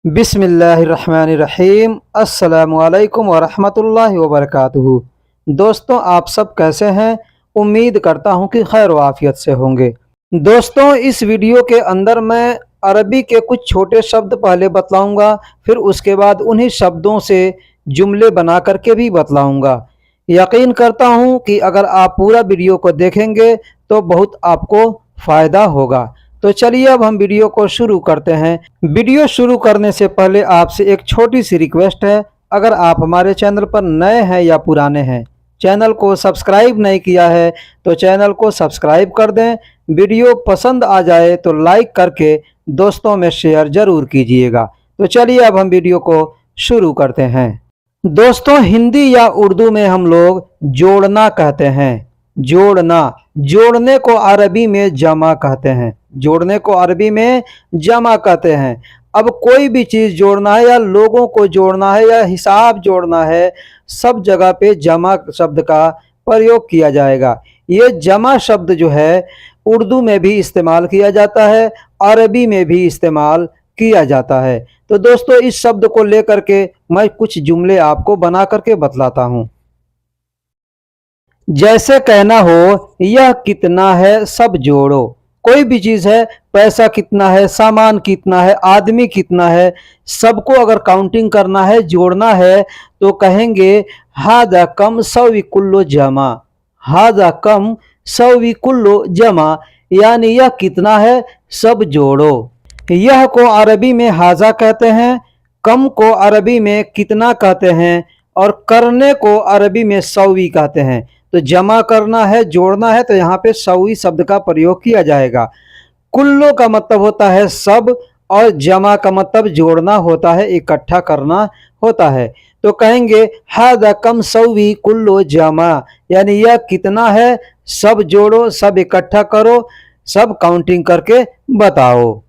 बिस्मिल्लाहिर्रहमानिर्रहीम। अस्सलामुअलैकुम वरहमतुल्लाहि वबरकातुहू। दोस्तों, आप सब कैसे हैं? उम्मीद करता हूं कि खैर व आफियत से होंगे। दोस्तों, इस वीडियो के अंदर मैं अरबी के कुछ छोटे शब्द पहले बतलाऊंगा, फिर उसके बाद उन्हीं शब्दों से जुमले बना करके भी बतलाऊंगा। यकीन करता हूं कि अगर आप पूरा वीडियो को देखेंगे तो बहुत आपको फ़ायदा होगा। तो चलिए अब हम वीडियो को शुरू करते हैं। वीडियो शुरू करने से पहले आपसे एक छोटी सी रिक्वेस्ट है। अगर आप हमारे चैनल पर नए हैं या पुराने हैं, चैनल को सब्सक्राइब नहीं किया है तो चैनल को सब्सक्राइब कर दें। वीडियो पसंद आ जाए तो लाइक करके दोस्तों में शेयर ज़रूर कीजिएगा। तो चलिए अब हम वीडियो को शुरू करते हैं। दोस्तों, हिंदी या उर्दू में हम लोग जोड़ना कहते हैं। जोड़ना, जोड़ने को अरबी में जमा कहते हैं। जोड़ने को अरबी में जमा कहते हैं। अब कोई भी चीज़ जोड़ना है या लोगों को जोड़ना है या हिसाब जोड़ना है, सब जगह पे जमा शब्द का प्रयोग किया जाएगा। ये जमा शब्द जो है उर्दू में भी इस्तेमाल किया जाता है, अरबी में भी इस्तेमाल किया जाता है। तो दोस्तों, इस शब्द को लेकर के मैं कुछ जुमले आपको बना करके बतलाता हूँ। जैसे कहना हो, यह कितना है सब जोड़ो। कोई भी चीज़ है, पैसा कितना है, सामान कितना है, आदमी कितना है, सबको अगर काउंटिंग करना है, जोड़ना है, तो कहेंगे हादा कम सवी कुल्लो जमा। हादा कम सवी कुल्लो जमा, यानी यह कितना है सब जोड़ो। यह को अरबी में हाजा कहते हैं, कम को अरबी में कितना कहते हैं, और करने को अरबी में सवी कहते हैं। तो जमा करना है, जोड़ना है, तो यहाँ पे सवी शब्द का प्रयोग किया जाएगा। कुल्लो का मतलब होता है सब, और जमा का मतलब जोड़ना होता है, इकट्ठा करना होता है। तो कहेंगे हादा कम सवी कुल्लो जमा, यानी यह कितना है सब जोड़ो, सब इकट्ठा करो, सब काउंटिंग करके बताओ।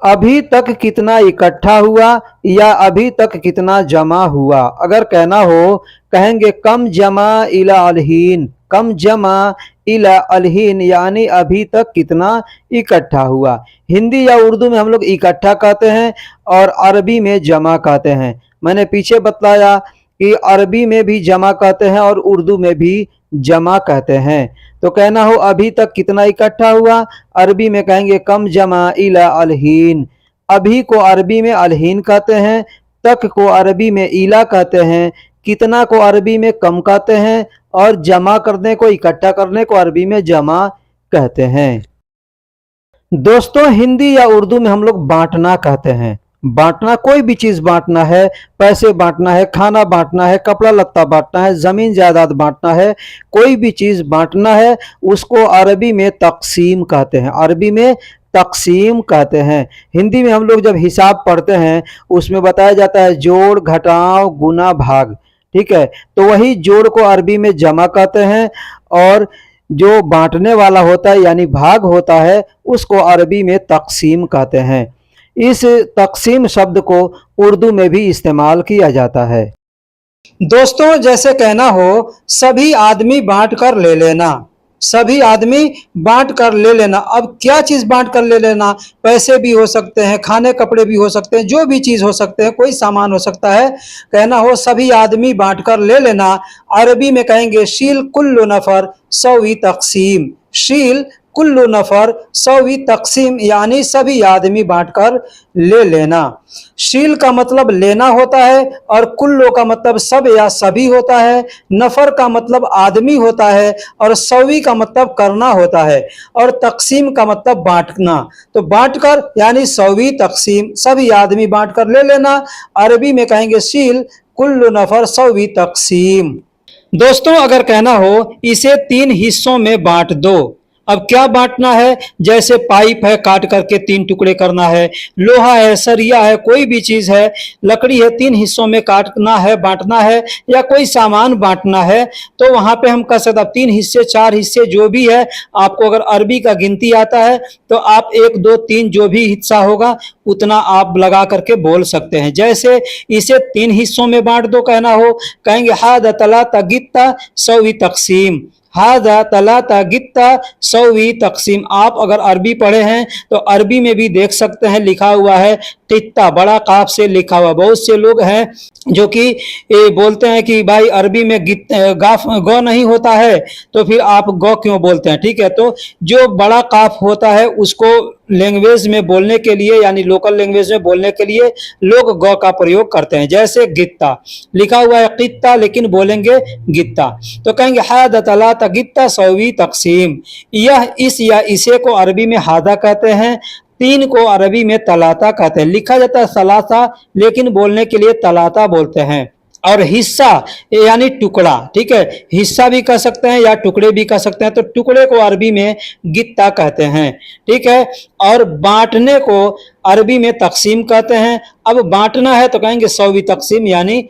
अभी तक कितना इकट्ठा हुआ या अभी तक कितना जमा हुआ। अगर कहना हो, कहेंगे कम जमा इला अलहीन। कम जमा इला अलहीन, यानी अभी तक कितना इकट्ठा हुआ। हिंदी या उर्दू में हम लोग इकट्ठा कहते हैं और अरबी में जमा कहते हैं। मैंने पीछे बतलाया कि अरबी में भी जमा कहते हैं और उर्दू में भी जमा कहते हैं। तो कहना हो अभी तक कितना इकट्ठा हुआ, अरबी में कहेंगे कम जमा इला अलहीन। अभी को अरबी में अलहीन कहते हैं, तक को अरबी में इला कहते हैं, कितना को अरबी में कम कहते हैं, और जमा करने को, इकट्ठा करने को अरबी में जमा कहते हैं। दोस्तों, हिंदी या उर्दू में हम लोग बांटना कहते हैं। बांटना, कोई भी चीज़ बांटना है, पैसे बांटना है, खाना बांटना है, कपड़ा लत्ता बांटना है, ज़मीन जायदाद बांटना है, कोई भी चीज़ बांटना है, उसको अरबी में तक़सीम कहते हैं। अरबी में तक़सीम कहते हैं। हिंदी में हम लोग जब हिसाब पढ़ते हैं उसमें बताया जाता है जोड़, घटाव, गुना, भाग। ठीक है, तो वही जोड़ को अरबी में जमा कहते हैं, और जो बांटने वाला होता है यानी भाग होता है, उसको अरबी में तक़सीम कहते हैं। इस तक़सीम शब्द को उर्दू में भी इस्तेमाल किया जाता है। दोस्तों, जैसे कहना हो, सभी आदमी बांट कर ले लेना। सभी आदमी बांट कर ले लेना। अब क्या चीज़ बांट कर ले लेना? पैसे भी हो सकते हैं, खाने कपड़े भी हो सकते हैं, जो भी चीज़ हो सकते हैं, कोई सामान हो सकता है। कहना हो सभी आदमी बांट कर ले लेना। अरबी में कहेंगे शील कुल्लु नफर सवी तक़सीम। शील कुल्लु नफर सवी तक़सीम, यानी सभी आदमी बांटकर ले लेना। शील का मतलब लेना होता है, और कुल्लो का मतलब सब या सभी होता है। नफर का मतलब आदमी होता है, और सवी का मतलब करना होता है, और तक़सीम का मतलब बांटना। तो बांटकर यानी सवी तक़सीम, सभी आदमी बांटकर ले लेना। अरबी में कहेंगे शील कुल्लु नफर सवी तक़सीम। दोस्तों, अगर कहना हो इसे 3 हिस्सों में बांट दो। अब क्या बांटना है? जैसे पाइप है, काट करके 3 टुकड़े करना है, लोहा है, सरिया है, कोई भी चीज़ है, लकड़ी है, 3 हिस्सों में काटना है, बांटना है, या कोई सामान बांटना है, तो वहाँ पे हम कह सकते हैं 3 हिस्से, 4 हिस्से, जो भी है। आपको अगर अरबी का गिनती आता है तो आप 1, 2, 3 जो भी हिस्सा होगा उतना आप लगा करके बोल सकते हैं। जैसे इसे 3 हिस्सों में बांट दो कहना हो, कहेंगे हादा तला तगित्ता सवी तक़सीम। हादा तलाता गित्ता सौवी तकसीम। आप अगर अरबी पढ़े हैं तो अरबी में भी देख सकते हैं, लिखा हुआ है कित्ता, बड़ा काफ से लिखा हुआ। बहुत से लोग हैं जो कि बोलते हैं कि भाई अरबी में गाफ गौ नहीं होता है तो फिर आप गौ क्यों बोलते हैं। ठीक है, तो जो बड़ा काफ होता है उसको लैंग्वेज में बोलने के लिए यानी लोकल लैंग्वेज में बोलने के लिए लोग गौ का प्रयोग करते हैं। जैसे गित्ता, लिखा हुआ है कित्ता लेकिन बोलेंगे गित्ता, तो कहेंगे हादा तलाता गित्ता सौवी तकसीम। यह इस या इसे को अरबी में हादा कहते हैं, तीन को अरबी में तलाता कहते हैं। लिखा जाता है सलासा लेकिन बोलने के लिए तलाता बोलते हैं। और हिस्सा यानी टुकड़ा, ठीक है, हिस्सा भी कह सकते हैं या टुकड़े भी कह सकते हैं, तो टुकड़े को अरबी में गित्ता कहते हैं। ठीक है, और बांटने को अरबी में तकसीम कहते हैं। अब बांटना है तो कहेंगे सौवी तकसीम, यानी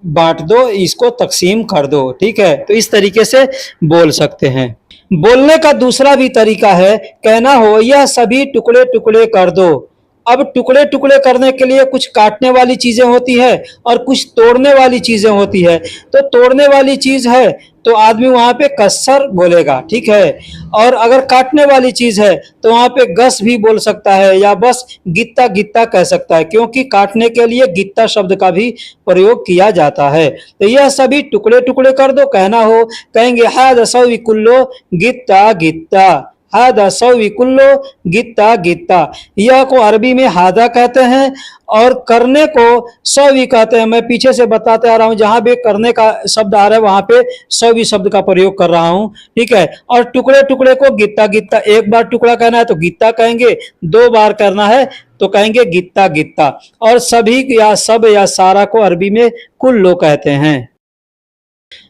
बांट दो, इसको तकसीम कर दो। ठीक है, तो इस तरीके से बोल सकते हैं। बोलने का दूसरा भी तरीका है, कहना हो यह सभी टुकड़े टुकड़े कर दो। अब टुकड़े टुकड़े करने के लिए कुछ काटने वाली चीजें होती है और कुछ तोड़ने वाली चीजें होती है। तो तोड़ने वाली चीज है तो आदमी वहां पे कस्सर बोलेगा, ठीक है, और अगर काटने वाली चीज है तो वहां पे गस भी बोल सकता है या बस गित्ता गित्ता कह सकता है, क्योंकि काटने के लिए गित्ता शब्द का भी प्रयोग किया जाता है। तो यह सभी टुकड़े टुकड़े कर दो कहना हो, कहेंगे हादा सौवी कुल्लो गित्ता गित्ता, हादा सौवी कुल्लो गित्ता गित्ता। यह को अरबी में हादा कहते हैं और करने को सौवी कहते हैं। मैं पीछे से बताते आ रहा हूं, जहां भी करने का शब्द आ रहा है वहां पे सौवी शब्द का प्रयोग कर रहा हूं। ठीक है, और टुकड़े टुकड़े को गित्ता गित्ता, एक बार टुकड़ा कहना है तो गित्ता कहेंगे, दो बार करना है तो कहेंगे गित्ता गित्ता। और सभी या सब या सारा को अरबी में कुल्लो कहते हैं।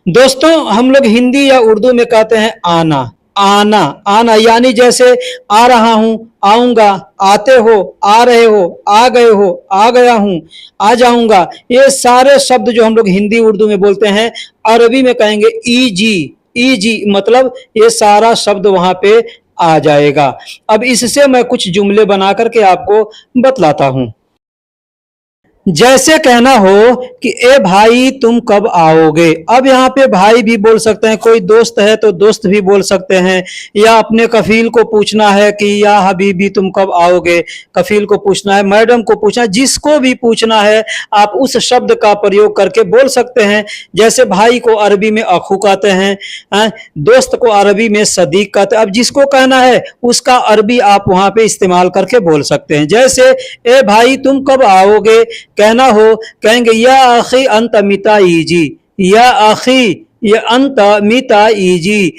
दोस्तों हम लोग हिंदी या उर्दू में कहते हैं आना, आना, आना यानी जैसे आ रहा हूं, आऊंगा, आते हो, आ रहे हो, आ गए हो, आ गया हूं, आ जाऊंगा। ये सारे शब्द जो हम लोग हिंदी उर्दू में बोलते हैं अरबी में कहेंगे ईजी, ईजी मतलब ये सारा शब्द वहां पे आ जाएगा। अब इससे मैं कुछ जुमले बना करके आपको बतलाता हूं। जैसे कहना हो कि ए भाई तुम कब आओगे। अब यहाँ पे भाई भी बोल सकते हैं, कोई दोस्त है तो दोस्त भी बोल सकते हैं, या अपने कफील को पूछना है कि या हबीबी तुम कब आओगे, कफील को पूछना है, मैडम को पूछना है, जिसको भी पूछना है आप उस शब्द का प्रयोग करके बोल सकते हैं। जैसे भाई को अरबी में अखू कहते हैं, दोस्त को अरबी में सदीक कहते हैं। अब जिसको कहना है उसका अरबी आप वहां पे इस्तेमाल करके बोल सकते हैं। जैसे ए भाई तुम कब आओगे कहना हो, कहेंगे या आखी अंत मिता ईजी, या आखी ये अंत मिता ईजी।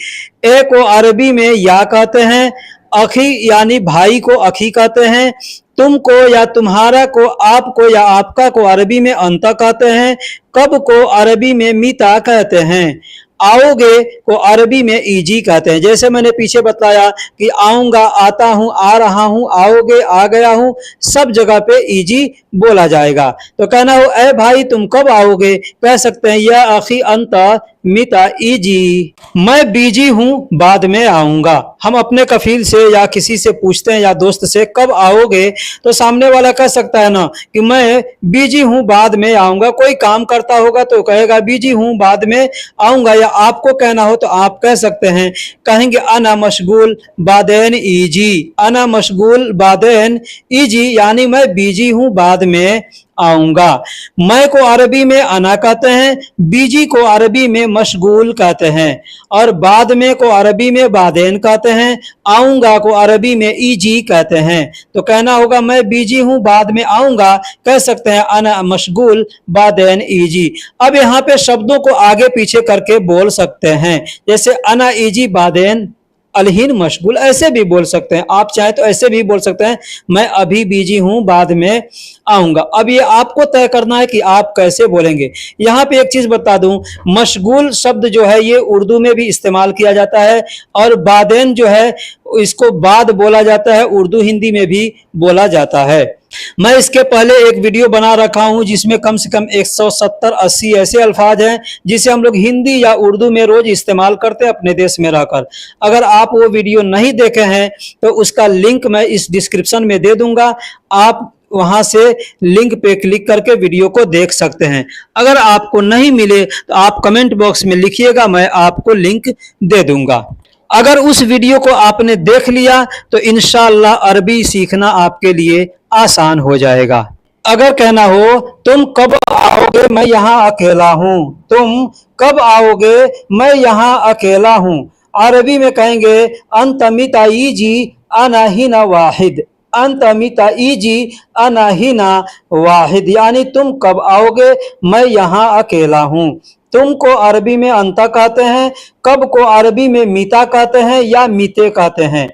ए को अरबी में या कहते हैं, अखी यानी भाई को अखी कहते हैं, तुमको या तुम्हारा को, आपको या आपका को अरबी में अंता कहते हैं, कब को अरबी में मिता कहते हैं, आओगे को अरबी में ईजी कहते हैं। जैसे मैंने पीछे बताया कि आऊंगा, आता हूं, आ रहा हूं, आओगे, आ गया हूं, सब जगह पे ईजी बोला जाएगा। तो कहना हो ए भाई तुम कब आओगे, कह सकते हैं या आखी अंता मिता ईजी, मैं बिजी हूं बाद में आऊंगा। हम अपने कफील से या किसी से पूछते हैं या दोस्त से कब आओगे, तो सामने वाला कह सकता है ना कि मैं बिजी हूं बाद में आऊंगा। कोई काम करता होगा तो कहेगा बिजी हूं बाद में आऊंगा, या आपको कहना हो तो आप कह सकते हैं, कहेंगे अना मशगूल बादेन ईजी, अना मशगूल बादेन ईजी यानी मैं बिजी हूं बाद में आऊंगा। मैं को अरबी में अना कहते हैं, बीजी को अरबी में मशगूल कहते हैं, और बाद में को अरबी में बादेन कहते हैं, आऊंगा को अरबी में ईजी कहते हैं। तो कहना होगा मैं बीजी हूं बाद में आऊंगा, कह सकते हैं अना मशगूल बादेन ईजी। अब यहाँ पे शब्दों को आगे पीछे करके बोल सकते हैं, जैसे अना ईजी बादेन अलहीन मशगूल, ऐसे भी बोल सकते हैं। आप चाहे तो ऐसे भी बोल सकते हैं, मैं अभी बिजी हूं बाद में आऊंगा। अब ये आपको तय करना है कि आप कैसे बोलेंगे। यहाँ पे एक चीज बता दूं, मशगूल शब्द जो है ये उर्दू में भी इस्तेमाल किया जाता है, और बादेन जो है इसको बाद बोला जाता है, उर्दू हिंदी में भी बोला जाता है। मैं इसके पहले एक वीडियो बना रखा हूं जिसमें कम से कम 170-80 ऐसे अल्फाज हैं जिसे हम लोग हिंदी या उर्दू में रोज इस्तेमाल करते हैं अपने देश में रहकर। अगर आप वो वीडियो नहीं देखे हैं तो उसका लिंक मैं इस डिस्क्रिप्शन में दे दूंगा, आप वहां से लिंक पे क्लिक करके वीडियो को देख सकते हैं। अगर आपको नहीं मिले तो आप कमेंट बॉक्स में लिखिएगा, मैं आपको लिंक दे दूंगा। अगर उस वीडियो को आपने देख लिया तो इंशाअल्लाह अरबी सीखना आपके लिए आसान हो जाएगा। अगर कहना हो तुम कब आओगे मैं यहाँ अकेला हूँ, तुम कब आओगे मैं यहाँ अकेला हूँ, अरबी में कहेंगे अंत मिताईजी अना हिना वाहिद, अंत मिताईजी अना हिना वाहिद, यानी तुम कब आओगे मैं यहाँ अकेला हूँ। तुम को अरबी में अंता कहते हैं, कब को अरबी में मीता कहते हैं या मीते कहते हैं,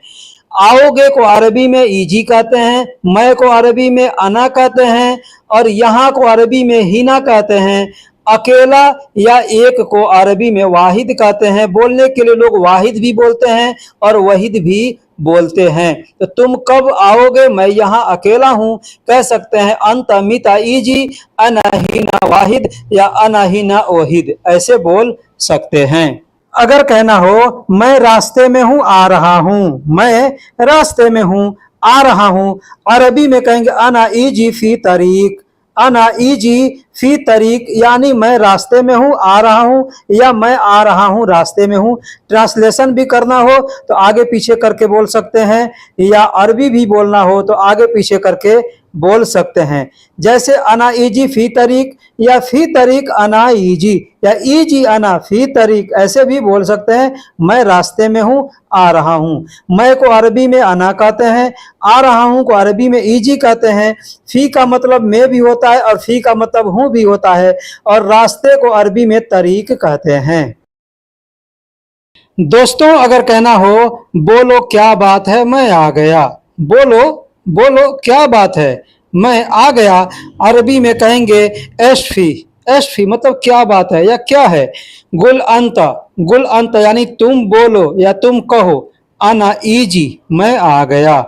आओगे को अरबी में ईजी कहते हैं, मैं को अरबी में अना कहते हैं और यहाँ को अरबी में हिना कहते हैं। अकेला या एक को अरबी में वाहिद कहते हैं। बोलने के लिए लोग वाहिद भी बोलते हैं और वहीद भी बोलते हैं। तो तुम कब आओगे मैं यहाँ अकेला हूँ कह सकते हैं अंत मिता ईजी अना हिना वाहिद या अना हिना ओहिद, ऐसे बोल सकते हैं। अगर कहना हो मैं रास्ते में हूँ आ रहा हूँ, मैं रास्ते में हूँ आ रहा हूँ, अरबी में कहेंगे अना ईजी फी तरीक, अना ईजी फी तरीक, यानी मैं रास्ते में हूँ आ रहा हूँ या मैं आ रहा हूँ रास्ते में हूँ। ट्रांसलेशन भी करना हो तो आगे पीछे करके बोल सकते हैं या अरबी भी बोलना हो तो आगे पीछे करके बोल सकते हैं। जैसे अना ईजी फी तरीक या फी तरीक अना ईजी या ईजी अना फी तरीक, ऐसे भी बोल सकते हैं मैं रास्ते में हूँ आ रहा हूँ। मैं को अरबी में अना कहते हैं, आ रहा हूँ को अरबी में ईजी कहते हैं। फी का मतलब मैं भी होता है और फी का मतलब हूँ भी होता है और रास्ते को अरबी में तरीक कहते हैं। दोस्तों अगर कहना हो बोलो क्या बात है मैं आ गया, बोलो बोलो क्या बात है मैं आ गया, अरबी में कहेंगे एशफी, एशफी मतलब क्या बात है या क्या है। गुल अंत यानी तुम बोलो या तुम कहो, अना ईजी मैं आ गया।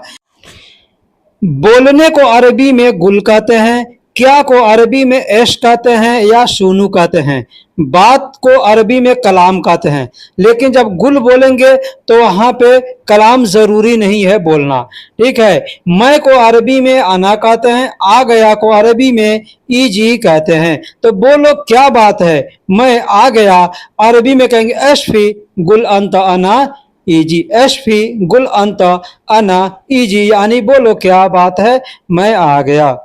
बोलने को अरबी में गुल कहते हैं, क्या को अरबी में ऐश कहते हैं या सुनू कहते हैं, बात को अरबी में कलाम कहते हैं। लेकिन जब गुल बोलेंगे तो वहां पे कलाम जरूरी नहीं है बोलना, ठीक है। मैं को अरबी में अना कहते हैं, आ गया को अरबी में ईजी कहते हैं। तो बोलो क्या बात है मैं आ गया, अरबी में कहेंगे एशफी गुल अंत अना ईजी, एशफी गुल अंत अना ईजी, यानी बोलो क्या बात है मैं आ गया।